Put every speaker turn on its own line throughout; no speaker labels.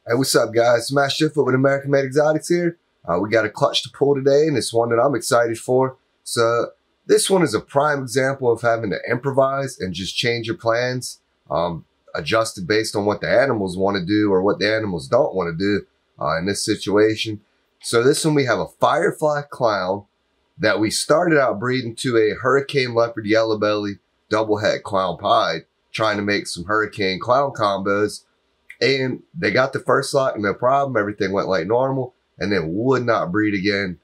Hey, what's up, guys? Smash Shift with American Made Exotics here. We got a clutch to pull today, and it's one that I'm excited for. So this one is a prime example of having to improvise and just change your plans, adjusted based on what the animals want to do or what the animals don't want to do in this situation. So this one, we have a Firefly clown that we started out breeding to a Hurricane Leopard Yellow Belly double het clown pied, trying to make some Hurricane clown combos. And they got the first lot, no problem. Everything went like normal, and then would not breed again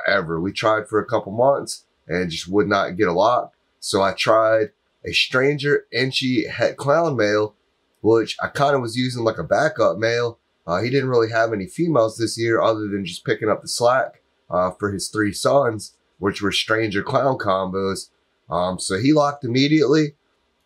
ever. We tried for a couple months and just would not get a lock. So I tried a stranger Enchi het clown male, which I kind of was using like a backup male. He didn't really have any females this year other than just picking up the slack for his 3 sons, which were stranger clown combos. So he locked immediately,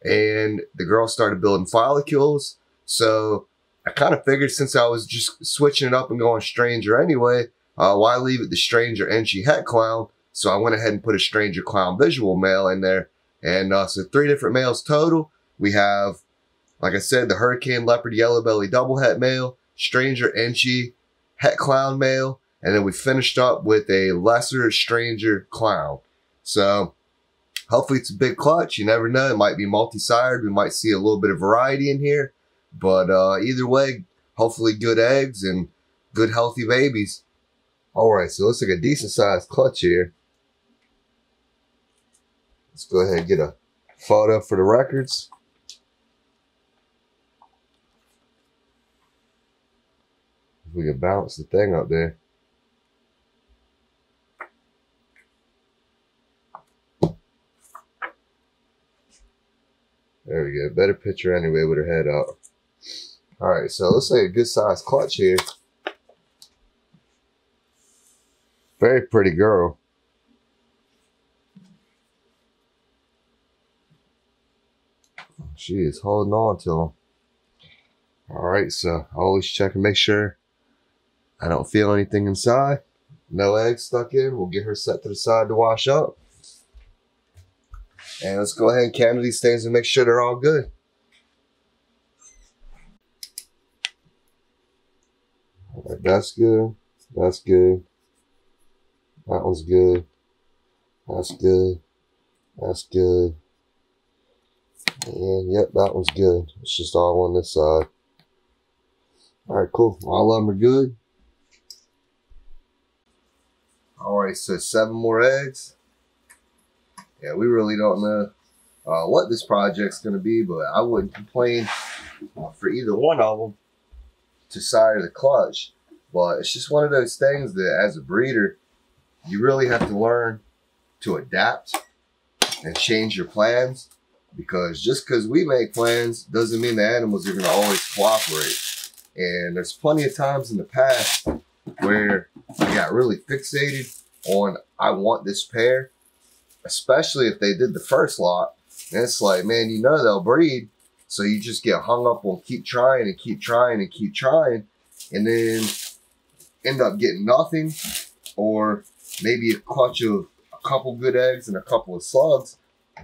and the girl started building follicles. So I kind of figured, since I was just switching it up and going stranger anyway, why leave it the stranger Enchi het clown? So I went ahead and put a stranger clown visual male in there. And so 3 different males total. We have, like I said, the Hurricane Leopard Yellow Belly double het male, stranger Enchi het clown male, and then we finished up with a lesser stranger clown. So hopefully it's a big clutch. You never know. It might be multi-sired. We might see a little bit of variety in here. But either way, hopefully good eggs and good healthy babies. All right, so it looks like a decent sized clutch here. Let's go ahead and get a photo for the records. If we can bounce the thing up there. There we go. Better picture anyway with her head up. All right, so it looks like a good sized clutch here. Very pretty girl. She is holding on to him. All right, so I always check and make sure I don't feel anything inside. No eggs stuck in. We'll get her set to the side to wash up. And let's go ahead and candle these things and make sure they're all good. All right, that's good. That's good. That one's good. That's good. That's good. And yep, that one's good. It's just all on this side. All right, cool. All of them are good. All right, so 7 more eggs. Yeah, we really don't know what this project's going to be, but I wouldn't complain for either one of them to sire the clutch. But it's just one of those things that as a breeder, you really have to learn to adapt and change your plans, because just because we make plans doesn't mean the animals are going to always cooperate. And there's plenty of times in the past where I got really fixated on, I want this pair, especially if they did the first lot. And it's like, man, you know they'll breed. So you just get hung up on keep trying and keep trying and keep trying, and then end up getting nothing, or maybe a clutch of a couple good eggs and a couple of slugs,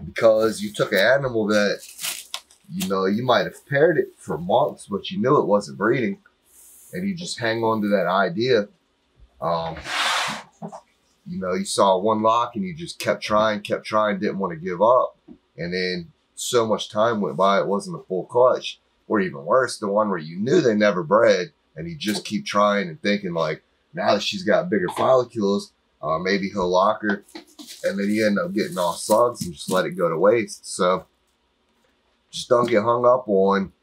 because you took an animal that, you know, you might have paired it for months, but you knew it wasn't breeding, and you just hang on to that idea. You know, you saw one lock and you just kept trying, didn't want to give up. And then so much time went by, it wasn't a full clutch. Or even worse, the one where you knew they never bred and you just keep trying and thinking like, now that she's got bigger follicles, maybe he'll lock her. And then you end up getting all slugs and just let it go to waste. So just don't get hung up on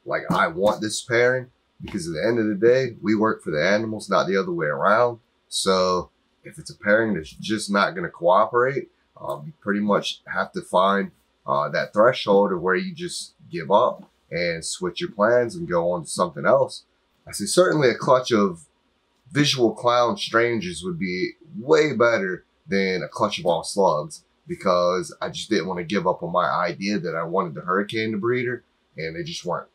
like, I want this pairing, because at the end of the day, we work for the animals, not the other way around. So if it's a pairing that's just not going to cooperate, you pretty much have to find that threshold of where you just give up and switch your plans and go on to something else. I say certainly a clutch of visual clown strangers would be way better than a clutch of all slugs, because I just didn't want to give up on my idea that I wanted the Hurricane to breed her, and they just weren't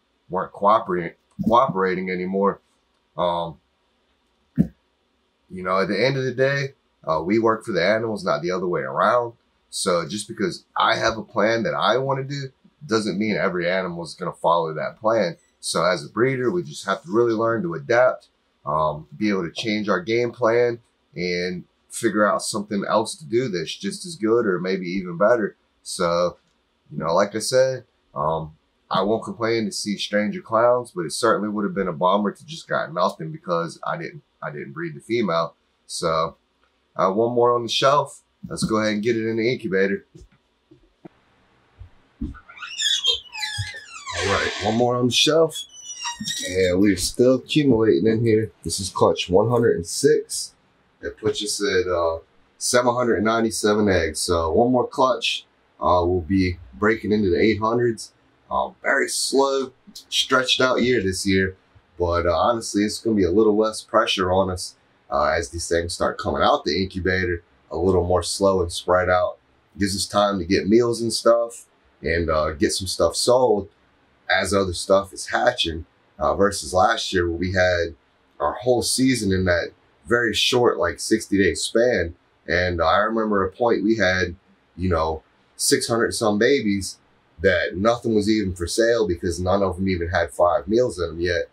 cooperating anymore. You know, at the end of the day, we work for the animals, not the other way around. So just because I have a plan that I want to do doesn't mean every animal is going to follow that plan. So as a breeder, we just have to really learn to adapt, be able to change our game plan and figure out something else to do that's just as good or maybe even better. So, you know, like I said, I won't complain to see stranger clowns, but it certainly would have been a bummer to just got nothing because I didn't breed the female. So one more on the shelf. Let's go ahead and get it in the incubator. All right, one more on the shelf. And we're still accumulating in here. This is clutch 106. That puts us at 797 eggs. So one more clutch. We'll be breaking into the 800s. Very slow, stretched out year this year. But honestly, it's going to be a little less pressure on us as these things start coming out the incubator. A little more slow and spread out. Gives us time to get meals and stuff and get some stuff sold as other stuff is hatching. Versus last year where we had our whole season in that very short, like 60-day span. And I remember a point we had, you know, 600 some babies that nothing was even for sale because none of them even had 5 meals in them yet.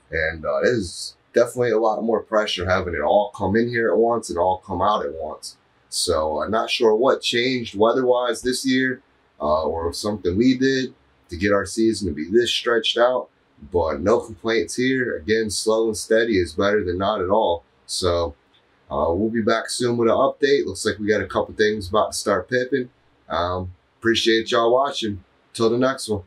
And it is definitely a lot more pressure having it all come in here at once and all come out at once. So I'm not sure what changed weather-wise this year or something we did to get our season to be this stretched out. But no complaints here. Again, slow and steady is better than not at all. So we'll be back soon with an update. Looks like we got a couple things about to start pipping. Appreciate y'all watching. Till the next one.